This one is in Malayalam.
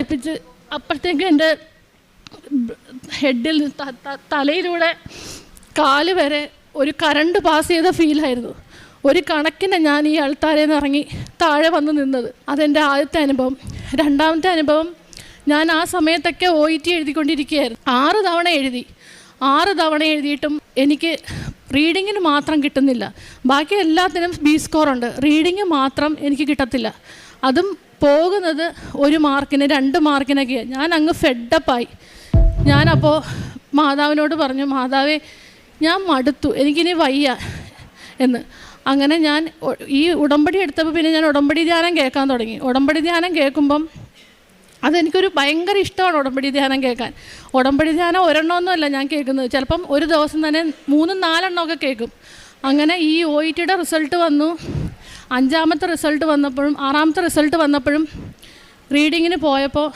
അടുപ്പിച്ച് അപ്പോഴത്തേക്കും എൻ്റെ ഹെഡിൽ തലയിലൂടെ കാല് വരെ ഒരു കറണ്ട് പാസ് ചെയ്ത ഫീലായിരുന്നു. ഒരു കണക്കിന് ഞാൻ ഈ അൾത്താരയിൽ നിന്ന് ഇറങ്ങി താഴെ വന്ന് നിന്നത്. അതെൻ്റെ ആദ്യത്തെ അനുഭവം. രണ്ടാമത്തെ അനുഭവം, ഞാൻ ആ സമയത്തൊക്കെ OET എഴുതിക്കൊണ്ടിരിക്കുകയായിരുന്നു. 6 തവണ എഴുതി. 6 തവണ എഴുതിയിട്ടും എനിക്ക് റീഡിങ്ങിന് മാത്രം കിട്ടുന്നില്ല. ബാക്കി എല്ലാത്തിനും B സ്കോറുണ്ട്. റീഡിങ് മാത്രം എനിക്ക് കിട്ടത്തില്ല. അതും പോകുന്നത് 1 മാർക്കിന് 2 മാർക്കിനൊക്കെ. ഞാൻ അങ്ങ് ഫെഡപ്പായി. ഞാനപ്പോൾ മാതാവിനോട് പറഞ്ഞു, മാതാവേ ഞാൻ മടുത്തു, എനിക്കിനി വയ്യ എന്ന്. അങ്ങനെ ഞാൻ ഈ ഉടമ്പടി എടുത്തപ്പോൾ പിന്നെ ഞാൻ ഉടമ്പടി ധ്യാനം കേൾക്കാൻ തുടങ്ങി. ഉടമ്പടി ധ്യാനം കേൾക്കുമ്പം അതെനിക്കൊരു ഭയങ്കര ഇഷ്ടമാണ് ഉടമ്പടി ധ്യാനം കേൾക്കാൻ. ഉടമ്പടി ധ്യാനം ഒരെണ്ണമൊന്നുമല്ല ഞാൻ കേൾക്കുന്നത്, ചിലപ്പം ഒരു ദിവസം തന്നെ 3-4 എണ്ണമൊക്കെ കേൾക്കും. അങ്ങനെ ഈ OETയുടെ റിസൾട്ട് വന്നു. 5ാമത്തെ റിസൾട്ട് വന്നപ്പോഴും 6ാമത്തെ റിസൾട്ട് വന്നപ്പോഴും റീഡിങ്ങിന് പോയപ്പോൾ